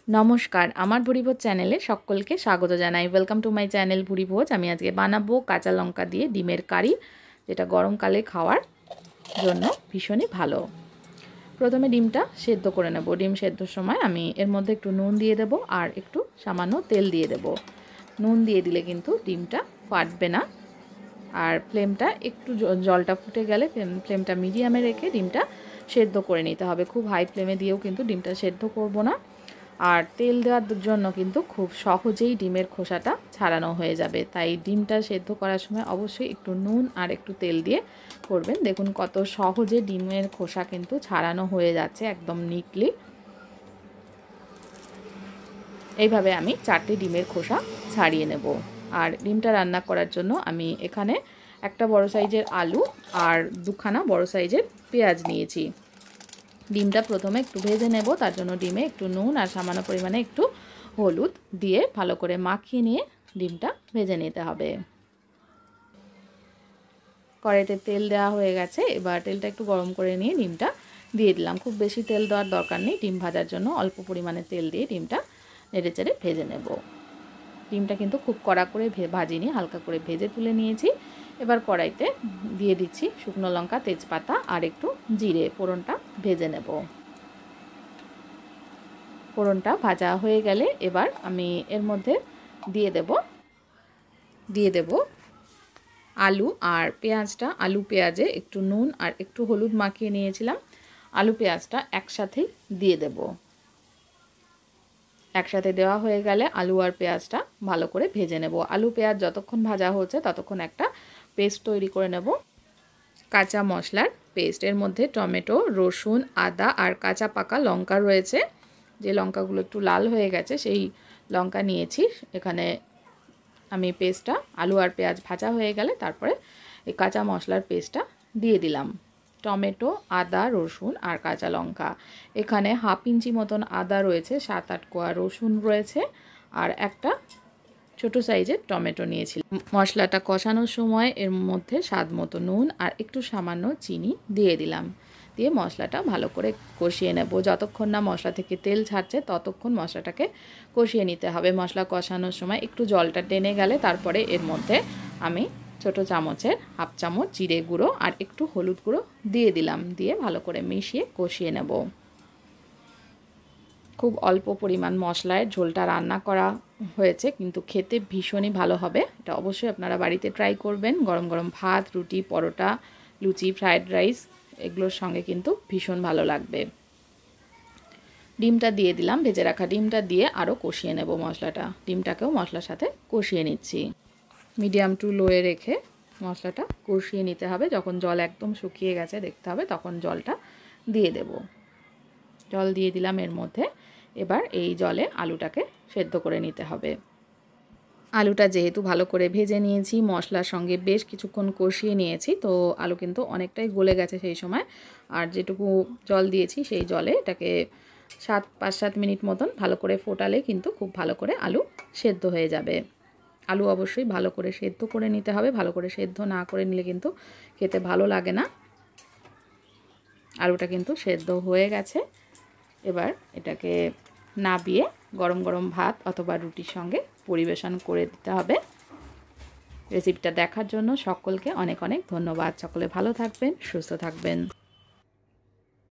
নমস্কার, আমার ভুরিভোজ চ্যানেলে সকলকে স্বাগত জানাই। ওয়েলকাম টু মাই চ্যানেল ভুরিভোজ। আমি আজকে বানাবো কাঁচা লঙ্কা দিয়ে ডিমের কারি, যেটা গরমকালে খাওয়ার জন্য ভীষণই ভালো। প্রথমে ডিমটা সেদ্ধ করে নেব। ডিম সেদ্ধর সময় আমি এর মধ্যে একটু নুন দিয়ে দেব আর একটু সামান্য তেল দিয়ে দেব। নুন দিয়ে দিলে কিন্তু ডিমটা ফাটবে না। আর ফ্লেমটা একটু জলটা ফুটে গেলে ফ্লেমটা মিডিয়ামে রেখে ডিমটা সেদ্ধ করে নিতে হবে। খুব হাই ফ্লেমে দিয়েও কিন্তু ডিমটা সেদ্ধ করব না। আর তেল দেওয়ার জন্য কিন্তু খুব সহজেই ডিমের খোসাটা ছাড়ানো হয়ে যাবে। তাই ডিমটা সেদ্ধ করার সময় অবশ্যই একটু নুন আর একটু তেল দিয়ে করবেন। দেখুন কত সহজে ডিমের খোসা কিন্তু ছাড়ানো হয়ে যাচ্ছে একদম নিটলি। এইভাবে আমি 4টে ডিমের খোসা ছাড়িয়ে নেব। আর ডিমটা রান্না করার জন্য আমি এখানে একটা বড় সাইজের আলু আর দুখানা বড় সাইজের পেঁয়াজ নিয়েছি। ডিমটা প্রথমে একটু ভেজে নেব। তার জন্য ডিমে একটু নুন আর সামান্য পরিমাণে একটু হলুদ দিয়ে ভালো করে মাখিয়ে নিয়ে ডিমটা ভেজে নিতে হবে। কড়াইতে তেল দেওয়া হয়ে গেছে। এবার তেলটা একটু গরম করে নিয়ে ডিমটা দিয়ে দিলাম। খুব বেশি তেল দেওয়ার দরকার নেই। ডিম ভাজার জন্য অল্প পরিমাণে তেল দিয়ে ডিমটা নেড়েচেড়ে ভেজে নেব। ডিমটা কিন্তু খুব কড়া করে ভাজিনি, হালকা করে ভেজে তুলে নিয়েছি। এবার কড়াইতে দিয়ে দিচ্ছি শুকনো লঙ্কা, তেজপাতা আর একটু জিরে। ফোড়নটা ভেজে নেব। ফোড়নটা ভাজা হয়ে গেলে এবার আমি এর মধ্যে দিয়ে দেব আলু আর পেঁয়াজটা। আলু পেঁয়াজে একটু নুন আর একটু হলুদ মাখিয়ে নিয়েছিলাম। আলু পেঁয়াজটা একসাথেই দিয়ে দেব। একসাথে দেওয়া হয়ে গেলে আলু আর পেঁয়াজটা ভালো করে ভেজে নেব। আলু পেঁয়াজ যতক্ষণ ভাজা হচ্ছে ততক্ষণ একটা পেস্ট তৈরি করে নেব। কাঁচা মশলার পেস্ট, এর মধ্যে টমেটো, রসুন, আদা আর কাঁচা পাকা লঙ্কা রয়েছে। যে লঙ্কাগুলো একটু লাল হয়ে গেছে সেই লঙ্কা নিয়েছি। এখানে আমি পেস্টটা আলু আর পেঁয়াজ ভাজা হয়ে গেলে তারপরে এই কাঁচা মশলার পেস্টটা দিয়ে দিলাম। টমেটো, আদা, রসুন আর কাঁচা লঙ্কা। এখানে হাফ ইঞ্চি মতন আদা রয়েছে, 7-8 কোয়া রসুন রয়েছে আর একটা ছোটো সাইজের টমেটো নিয়েছিলাম। মশলাটা কষানোর সময় এর মধ্যে স্বাদ মতো নুন আর একটু সামান্য চিনি দিয়ে দিলাম। দিয়ে মশলাটা ভালো করে কষিয়ে নেব। যতক্ষণ না মশলা থেকে তেল ছাড়ছে ততক্ষণ মশলাটাকে কষিয়ে নিতে হবে। মশলা কষানোর সময় একটু জলটা টেনে গেলে তারপরে এর মধ্যে আমি ছোটো চামচের হাফ চামচ জিরে গুঁড়ো আর একটু হলুদ গুঁড়ো দিয়ে দিলাম। দিয়ে ভালো করে মিশিয়ে কষিয়ে নেব। খুব অল্প পরিমাণ মশলায় ঝোলটা রান্না করা হয়েছে, কিন্তু খেতে ভীষণই ভালো হবে। এটা অবশ্যই আপনারা বাড়িতে ট্রাই করবেন। গরম গরম ভাত, রুটি, পরোটা, লুচি, ফ্রায়েড রাইস এগুলোর সঙ্গে কিন্তু ভীষণ ভালো লাগবে। ডিমটা দিয়ে দিলাম। ভেজে রাখা ডিমটা দিয়ে আরও কষিয়ে নেব মশলাটা। ডিমটাকেও মশলার সাথে কষিয়ে নিচ্ছি। মিডিয়াম টু লোয়ে রেখে মশলাটা কষিয়ে নিতে হবে। যখন জল একদম শুকিয়ে গেছে দেখতে হবে, তখন জলটা দিয়ে দেব। জল দিয়ে দিলাম এর মধ্যে। এবার এই জলে আলুটাকে সেদ্ধ করে নিতে হবে। আলুটা যেহেতু ভালো করে ভেজে নিয়েছি, মশলার সঙ্গে বেশ কিছুক্ষণ কষিয়ে নিয়েছি, তো আলু কিন্তু অনেকটাই গলে গেছে সেই সময়। আর যেটুকু জল দিয়েছি সেই জলে এটাকে 5-7 মিনিট মতন ভালো করে ফোটালে কিন্তু খুব ভালো করে আলু সেদ্ধ হয়ে যাবে। আলু অবশ্যই ভালো করে সেদ্ধ করে নিতে হবে। ভালো করে সেদ্ধ না করে নিলে কিন্তু খেতে ভালো লাগে না। আলুটা কিন্তু সেদ্ধ হয়ে গেছে। এবার এটাকে নাবিয়ে গরম গরম ভাত অথবা রুটির সঙ্গে পরিবেশন করে দিতে হবে। রেসিপিটা দেখার জন্য সকলকে অনেক অনেক ধন্যবাদ। সকলে ভালো থাকবেন, সুস্থ থাকবেন।